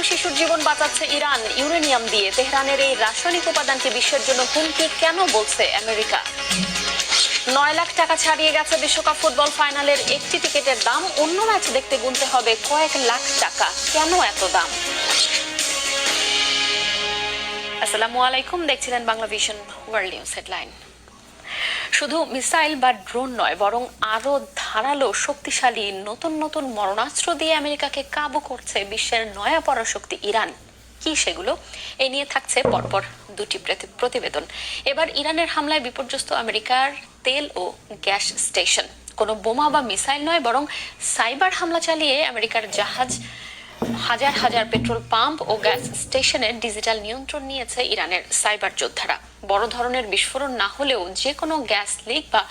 শিশুর জীবন বাঁচাচ্ছে Iran uranium দিয়ে। তেহরানের এই রাসায়নিক উপাদানটি বিশ্বের জন্য হুমকি কেন বলছে আমেরিকা? 9 লাখ টাকা ছাড়িয়ে গেছে বিশ্বকাপ ফুটবল ফাইনালের একটি টিকিটের দাম। অন্য ম্যাচ দেখতে গুনতে হবে কয়েক লাখ টাকা। কেন এত দাম? আসসালামু আলাইকুম, দেখছিলেন Bangla vision world news headline. শুধু মিসাইল বা ড্রোন নয়, বরং আরো ধারালো শক্তিশালী নতুন নতুন মরণাস্ত্র দিয়ে আমেরিকাকে কাবু করছে বিশ্বের নয়া পরাশক্তি ইরান। কি সেগুলো? এ নিয়ে থাকছে পরপর দুটি প্রতিবেদন। এবার ইরানের হামলায় বিপর্যস্ত আমেরিকার তেল ও গ্যাস স্টেশন। কোনো বোমা বা মিসাইল নয়, বরং সাইবার হামলা চালিয়ে আমেরিকার জাহাজ, হাজার হাজার পেট্রোল পাম্প ও গ্যাস স্টেশনের ডিজিটাল নিয়ন্ত্রণ নিয়েছে ইরানের সাইবার যোদ্ধারা। বড় ধরনের বিস্ফোরণ না হলেও যে কোনো গ্যাস লিক বা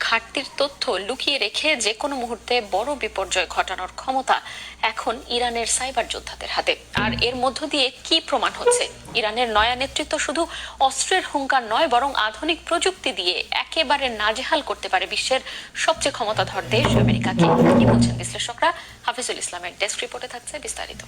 ঘাটতির তথ্য লুকিয়ে রেখে যে কোনো মুহূর্তে বড় বিপর্যয় ঘটানোর ক্ষমতা এখন ইরানের সাইবার যোদ্ধাদের হাতে। আর এর মধ্য দিয়ে কি প্রমাণ হচ্ছে? ইরানের নয়া নেতৃত্ব শুধু অস্ত্রের হুঙ্কার নয়, বরং আধুনিক প্রযুক্তি দিয়ে একেবারে নাজেহাল করতে পারে বিশ্বের সবচেয়ে ক্ষমতাধর দেশ আমেরিকাকে। কি বলছেন বিশ্লেষকরা? হাফিজুল ইসলামের ডেস্ক রিপোর্টে থাকছে বিস্তারিত।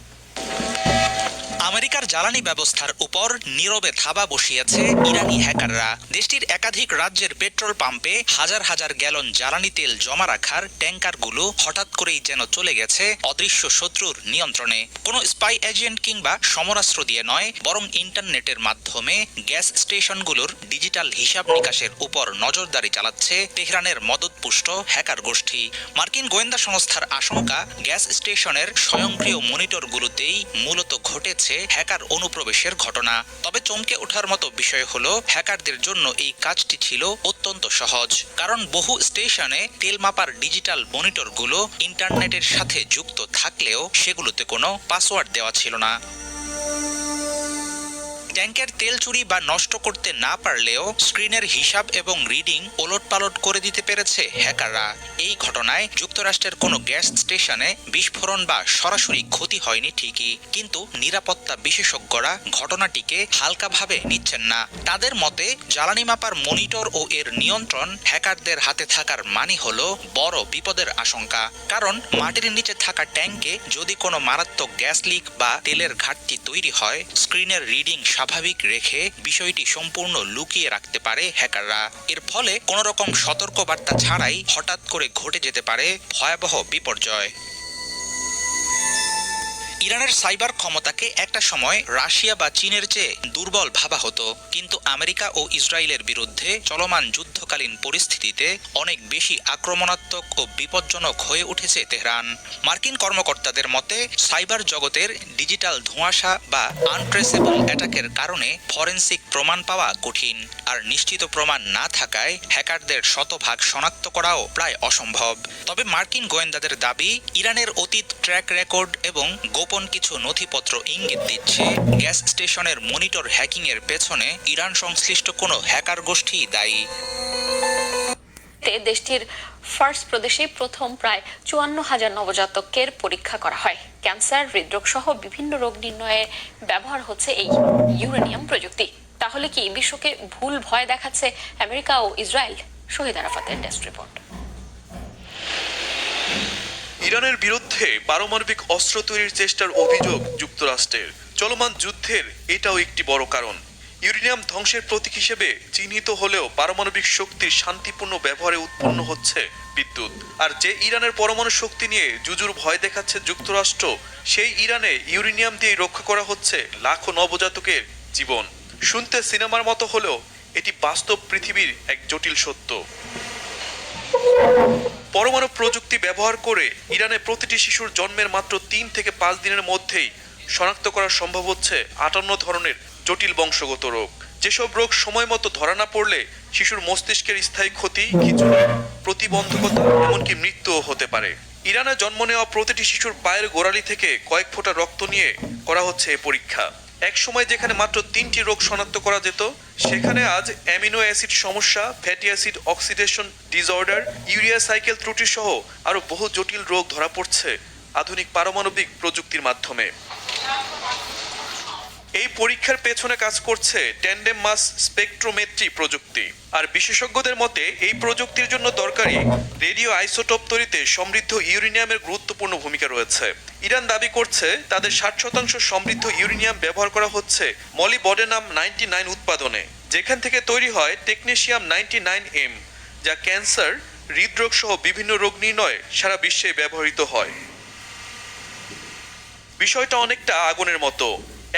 আমেরিকার জ্বালানি ব্যবস্থার উপর নীরবে থাবা বসিয়েছে ইরানি হ্যাকাররা। দেশটির একাধিক রাজ্যের পেট্রোল পাম্পে হাজার হাজার গ্যালন জ্বালানি তেল জমা রাখার ট্যাঙ্কারগুলো হঠাৎ করেই যেন চলে গেছে অদৃশ্য শত্রুর নিয়ন্ত্রণে। কোনো স্পাই এজেন্ট কিংবা সমরাস্ত্র দিয়ে নয়, বরং ইন্টারনেটের মাধ্যমে গ্যাস স্টেশনগুলোর ডিজিটাল হিসাব নিকাশের উপর নজরদারি চালাচ্ছে তেহরানের মদতপুষ্ট হ্যাকার গোষ্ঠী। মার্কিন গোয়েন্দা সংস্থার আশঙ্কা, গ্যাস স্টেশনের স্বয়ংক্রিয় মনিটরগুলোতেই মূলত ঘটেছে হ্যাকার অনুপ্রবেশের ঘটনা। তবে চমকে ওঠার মতো বিষয় হলো, হ্যাকারদের জন্য এই কাজটি ছিল অত্যন্ত সহজ। কারণ বহু স্টেশনে তেল মাপার ডিজিটাল মনিটরগুলো ইন্টারনেটের সাথে যুক্ত থাকলেও সেগুলোতে কোনো পাসওয়ার্ড দেওয়া ছিল না। ট্যাঙ্কের তেল চুরি বা নষ্ট করতে না পারলেও স্ক্রিনের হিসাব এবং রিডিং ওলটপালট করে দিতে পেরেছে হ্যাকাররা। এই ঘটনায় যুক্তরাষ্ট্রের কোনো গ্যাস স্টেশনে বিস্ফোরণ বা সরাসরি ক্ষতি হয়নি ঠিকই, কিন্তু নিরাপত্তা বিশেষজ্ঞরা ঘটনাটিকে হালকাভাবে নিচ্ছেন না। তাদের মতে, জ্বালানি মাপার মনিটর ও এর নিয়ন্ত্রণ হ্যাকারদের হাতে থাকার মানে হলো বড় বিপদের আশঙ্কা। কারণ মাটির নিচে থাকা ট্যাঙ্কে যদি কোনো মারাত্মক গ্যাস লিক বা তেলের ঘাটতি তৈরি হয়, স্ক্রিনের রিডিং স্বাভাবিক রেখে বিষয়টি সম্পূর্ণ লুকিয়ে রাখতে পারে হ্যাকাররা। এর ফলে কোনো রকম সতর্কবার্তা ছাড়াই হঠাৎ করে ঘটে যেতে পারে ভয়াবহ বিপর্যয়। ইরানের সাইবার ক্ষমতাকে একটা সময় রাশিয়া বা চীনের চেয়ে দুর্বল ভাবা হতো, কিন্তু আমেরিকা ও ইসরায়েলের বিরুদ্ধে চলমান যুদ্ধকালীন পরিস্থিতিতে অনেক বেশি আক্রমণাত্মক ও বিপজ্জনক হয়ে উঠেছে তেহরান। মার্কিন কর্মকর্তাদের মতে, সাইবার জগতের ডিজিটাল ধোঁয়াশা বা আনট্রেসেবল অ্যাটাকের কারণে ফরেনসিক প্রমাণ পাওয়া কঠিন, আর নিশ্চিত প্রমাণ না থাকায় হ্যাকারদের শতভাগ শনাক্ত করাও প্রায় অসম্ভব। তবে মার্কিন গোয়েন্দাদের দাবি, ইরানের অতীত ট্র্যাক রেকর্ড এবং গোপন কিছু নথিপত্র ইঙ্গিত দিচ্ছে গ্যাস স্টেশনের মনিটর হ্যাকিং এর পেছনে ইরান সংশ্লিষ্ট কোনো হ্যাকার গোষ্ঠী দায়ী। দেশটির ফার্স প্রদেশে প্রথম প্রায় 54,000 নবজাতকের পরীক্ষা করা হয়। ক্যান্সার, হৃদরোগ সহ বিভিন্ন রোগ নির্ণয়ে ব্যবহার হচ্ছে এই ইউরেনিয়াম প্রযুক্তি। তাহলে কি বিশ্বকে ভুল ভয় দেখাচ্ছে আমেরিকা ও ইসরায়েল? শহীদ আরাফাতের ডেস্ক রিপোর্ট। ইরানের বিরুদ্ধে পারমাণবিক অস্ত্র তৈরির চেষ্টার অভিযোগ যুক্তরাষ্ট্রের। চলমান যুদ্ধের এটাও একটি বড় কারণ। ইউরেনিয়াম ধ্বংসের প্রতীক হিসেবে চিহ্নিত হলেও পারমাণবিক শক্তির শান্তিপূর্ণ ব্যবহারে উৎপন্ন হচ্ছে বিদ্যুৎ। আর যে ইরানের পরমাণু শক্তি নিয়ে জুজুর ভয় দেখাচ্ছে যুক্তরাষ্ট্র, সেই ইরানে ইউরেনিয়াম দিয়ে রক্ষা করা হচ্ছে লাখো নবজাতকের জীবন। শুনতে সিনেমার মতো হলেও এটি বাস্তব পৃথিবীর এক জটিল সত্য। পরমাণু প্রযুক্তি ব্যবহার করে ইরানে প্রতিটি শিশুর জন্মের মাত্র 3 থেকে 5 দিনের মধ্যেই শনাক্ত করা সম্ভব হচ্ছে 58 ধরনের জটিল বংশগত রোগ। যেসব রোগ সময় মতো ধরা না পড়লে শিশুর মস্তিষ্কের স্থায়ী ক্ষতি, খিঁচুনি, প্রতিবন্ধকতা, এমনকি মৃত্যুও হতে পারে। ইরানে জন্ম নেওয়া প্রতিটি শিশুর পায়ের গোড়ালি থেকে কয়েক ফোঁটা রক্ত নিয়ে করা হচ্ছে এই পরীক্ষা। এক সময় যেখানে মাত্র 3টি রোগ শনাক্ত করা যেত, সেখানে আজ অ্যামিনো অ্যাসিড সমস্যা, fatty acid oxidation disorder, urea cycle ত্রুটি সহ আরো বহু জটিল রোগ ধরা পড়ছে আধুনিক পারমাণবিক প্রযুক্তির মাধ্যমে। এই পরীক্ষার পেছনে কাজ করছে ট্যান্ডেম মাস স্পেকট্রোমেট্রি প্রযুক্তি। আর বিশেষজ্ঞদের মতে এই প্রযুক্তির জন্য দরকারি রেডিও আইসোটোপ তৈরিতে সমৃদ্ধ ইউরেনিয়ামের গুরুত্বপূর্ণ গুরুত্বপূর্ণ ভূমিকা রয়েছে। ইরান দাবি করছে তাদের 60% সমৃদ্ধ ইউরেনিয়াম ব্যবহার করা হচ্ছে মলিবডেনাম 99 উৎপাদনে, যেখান থেকে তৈরি হয় টেকনেশিয়াম 99M, যা ক্যান্সার, হৃদরোগ সহ বিভিন্ন রোগ নির্ণয়ে সারা বিশ্বে ব্যবহৃত হয়। বিষয়টা অনেকটা আগুনের মতো।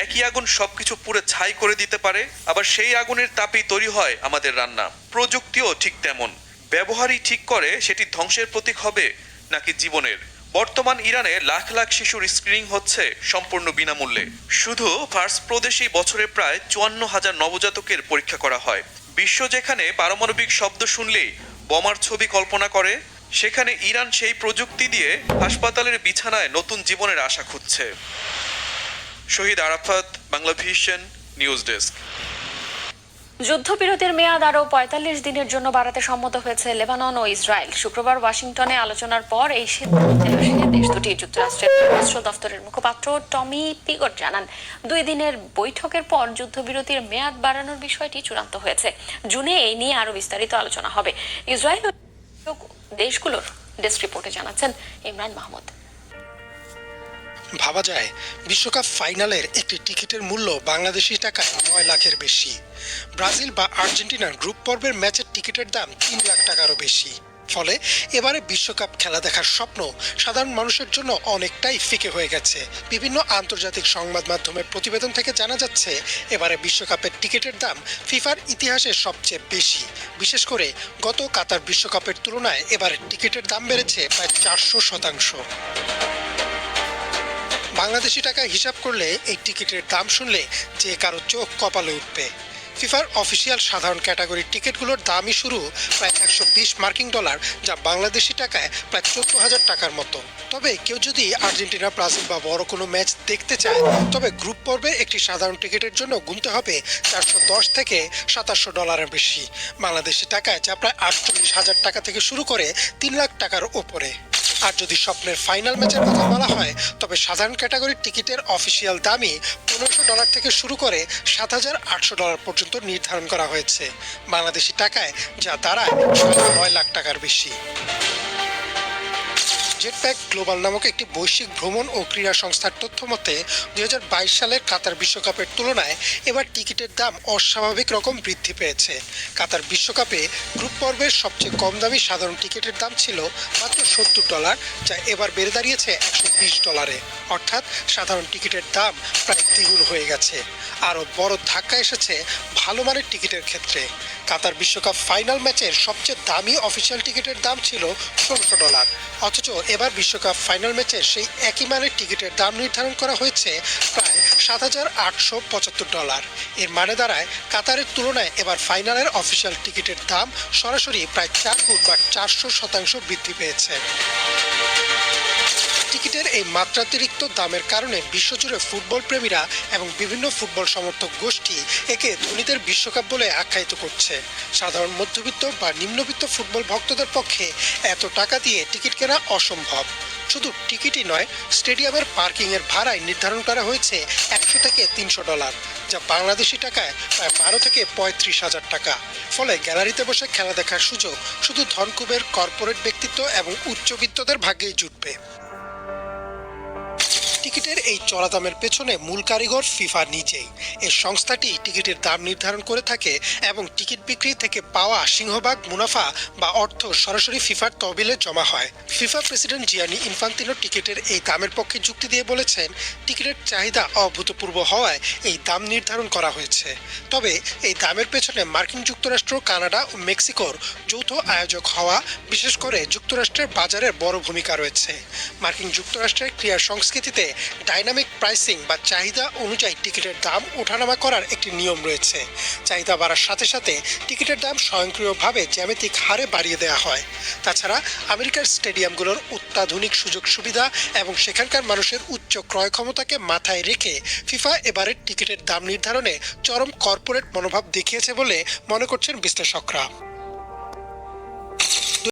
একই আগুন সবকিছু পুরো ছাই করে দিতে পারে, আবার সেই আগুনের তাপেই তৈরি হয় আমাদের রান্না। প্রযুক্তিও ঠিক তেমন, ব্যবহারই ঠিক করে সেটি ধ্বংসের প্রতীক হবে নাকি জীবনের। বর্তমান ইরানে লাখ লাখ শিশুর স্ক্রিনিং হচ্ছে সম্পূর্ণ বিনামূল্যে। শুধু ফার্স প্রদেশেই বছরে প্রায় 54,000 নবজাতকের পরীক্ষা করা হয়। বিশ্ব যেখানে পারমাণবিক শব্দ শুনলেই বোমার ছবি কল্পনা করে, সেখানে ইরান সেই প্রযুক্তি দিয়ে হাসপাতালের বিছানায় নতুন জীবনের আশা খুঁজছে। Shahid Arafat, Bangla vision, news desk. যুদ্ধবিরতির মেয়াদ আরও ৪৫ দিনের জন্য বাড়াতে সম্মত হয়েছে লেবানন ও ইসরায়েল। শুক্রবার ওয়াশিংটনে আলোচনার পর এই সিদ্ধান্তে আসে দেশ দুটি। যুক্তরাষ্ট্রের পররাষ্ট্র দফতরের মুখপাত্র টমি পিগট জানান, 2 দিনের বৈঠকের পর যুদ্ধবিরতির মেয়াদ বাড়ানোর বিষয়টি চূড়ান্ত হয়েছে। জুনে এই নিয়ে আরও বিস্তারিত আলোচনা হবে। ইসরায়েল ও দেশগুলোর ডেস্ক রিপোর্টে জানাচ্ছেন ইমরান মাহমুদ। ভাবা যায় বিশ্বকাপ ফাইনালের একটি টিকিটের মূল্য বাংলাদেশি টাকায় 9 লাখের বেশি। ব্রাজিল বা আর্জেন্টিনার গ্রুপ পর্বের ম্যাচের টিকিটের দাম 3 লাখ টাকারও বেশি। ফলে এবারে বিশ্বকাপ খেলা দেখার স্বপ্ন সাধারণ মানুষের জন্য অনেকটাই ফিকে হয়ে গেছে। বিভিন্ন আন্তর্জাতিক সংবাদ মাধ্যমের প্রতিবেদন থেকে জানা যাচ্ছে এবারে বিশ্বকাপের টিকিটের দাম ফিফার ইতিহাসে সবচেয়ে বেশি। বিশেষ করে গত কাতার বিশ্বকাপের তুলনায় এবারে টিকিটের দাম বেড়েছে প্রায় 400%। বাংলাদেশি টাকায় হিসাব করলে এই টিকিটের দাম শুনলে যে কারো চোখ কপালে উঠবে। ফিফার অফিসিয়াল সাধারণ ক্যাটাগরির টিকিটগুলোর দামই শুরু প্রায় 120 মার্কিন ডলার, যা বাংলাদেশি টাকায় প্রায় 14,000 টাকার মতো। তবে কেউ যদি আর্জেন্টিনা, ব্রাজিল বা বড় কোনো ম্যাচ দেখতে চায়, তবে গ্রুপ পর্বে একটি সাধারণ টিকিটের জন্য গুনতে হবে 410 থেকে 2700 ডলারের বেশি বাংলাদেশি টাকায়, যা প্রায় 48,000 টাকা থেকে শুরু করে 3 লাখ টাকার ওপরে। আর যদি স্বপ্নের ফাইনাল ম্যাচের কথা বলা হয়, তবে সাধারণ ক্যাটাগরির টিকিটের অফিসিয়াল দামই 1500 ডলার থেকে শুরু করে 7,800 ডলার পর্যন্ত নির্ধারণ করা হয়েছে বাংলাদেশি টাকায়, যা দাঁড়ায় 9 লাখ টাকার বেশি। জেটপ্যাক গ্লোবাল নামক একটি বৈশ্বিক ভ্রমণ ও ক্রীড়া সংস্থার তথ্য মতে 2022 সালের কাতার বিশ্বকাপের তুলনায় এবার টিকিটের দাম অস্বাভাবিক রকম বৃদ্ধি পেয়েছে। কাতার বিশ্বকাপে গ্রুপ পর্বের সবচেয়ে কম দামি সাধারণ টিকিটের দাম ছিল মাত্র $70, যা এবার বেড়ে দাঁড়িয়েছে $120, অর্থাৎ সাধারণ টিকিটের দাম প্রায় দ্বিগুণ হয়ে গেছে। আরও বড় ধাক্কা এসেছে ভালো মানের টিকিটের ক্ষেত্রে। কাতার বিশ্বকাপ ফাইনাল ম্যাচের সবচেয়ে দামি অফিসিয়াল টিকিটের দাম ছিল $16, অথচ এবার বিশ্বকাপ ফাইনাল ম্যাচের সেই একই মানের টিকিটের দাম নির্ধারণ করা হয়েছে প্রায় $7,875। এর মানে দাঁড়ায় কাতারের তুলনায় এবার ফাইনালের অফিসিয়াল টিকিটের দাম সরাসরি প্রায় 4 গুণ বা 400% বৃদ্ধি পেয়েছে। টিকিটের এই মাত্রাতিরিক্ত দামের কারণে বিশ্বজুড়ে ফুটবল প্রেমীরা এবং বিভিন্ন ফুটবল সমর্থক গোষ্ঠী একে ধনীদের বিশ্বকাপ বলে আখ্যায়িত করছে। সাধারণ মধ্যবিত্ত বা নিম্নবিত্ত ফুটবল ভক্তদের পক্ষে এত টাকা দিয়ে টিকিট কেনা অসম্ভব। শুধু টিকিটই নয়, স্টেডিয়ামের পার্কিংয়ের ভাড়ায় নির্ধারণ করা হয়েছে $100 থেকে $300, যা বাংলাদেশি টাকায় প্রায় 12 থেকে 35,000 টাকা। ফলে গ্যালারিতে বসে খেলা দেখার সুযোগ শুধু ধনকুবের, কর্পোরেট ব্যক্তিত্ব এবং উচ্চবিত্তদের ভাগ্যেই জুটবে। টিকিটের এই চড়া দামের পেছনে মূল কারিগর ফিফা নিজেই। এই সংস্থাটি টিকিটের দাম নির্ধারণ করে থাকে এবং টিকিট বিক্রি থেকে পাওয়া সিংহভাগ মুনাফা বা অর্থ সরাসরি ফিফার তহবিলে জমা হয়। ফিফা প্রেসিডেন্ট জিয়ানি ইনফান্তিনো টিকিটের এই দামের পক্ষে যুক্তি দিয়ে বলেছেন, টিকিটের চাহিদা অভূতপূর্ব হওয়ায় এই দাম নির্ধারণ করা হয়েছে। তবে এই দামের পেছনে মার্কিন যুক্তরাষ্ট্র, কানাডা ও মেক্সিকোর যৌথ আয়োজক হওয়া, বিশেষ করে যুক্তরাষ্ট্রের বাজারের বড় ভূমিকা রয়েছে। মার্কিন যুক্তরাষ্ট্রের ক্রীড়া সংস্কৃতিতে ডাইনামিক প্রাইসিং বা চাহিদা অনুযায়ী টিকিটের দাম ওঠানামা করার একটি নিয়ম রয়েছে। চাহিদা বাড়ার সাথে সাথে টিকিটের দাম স্বয়ংক্রিয়ভাবে জ্যামিতিক হারে বাড়িয়ে দেওয়া হয়। তাছাড়া আমেরিকার স্টেডিয়ামগুলোর অত্যাধুনিক সুযোগ সুবিধা এবং সেখানকার মানুষের উচ্চ ক্রয় ক্ষমতাকে মাথায় রেখে ফিফা এবারের টিকিটের দাম নির্ধারণে চরম কর্পোরেট মনোভাব দেখিয়েছে বলে মনে করছেন বিশ্লেষকরা।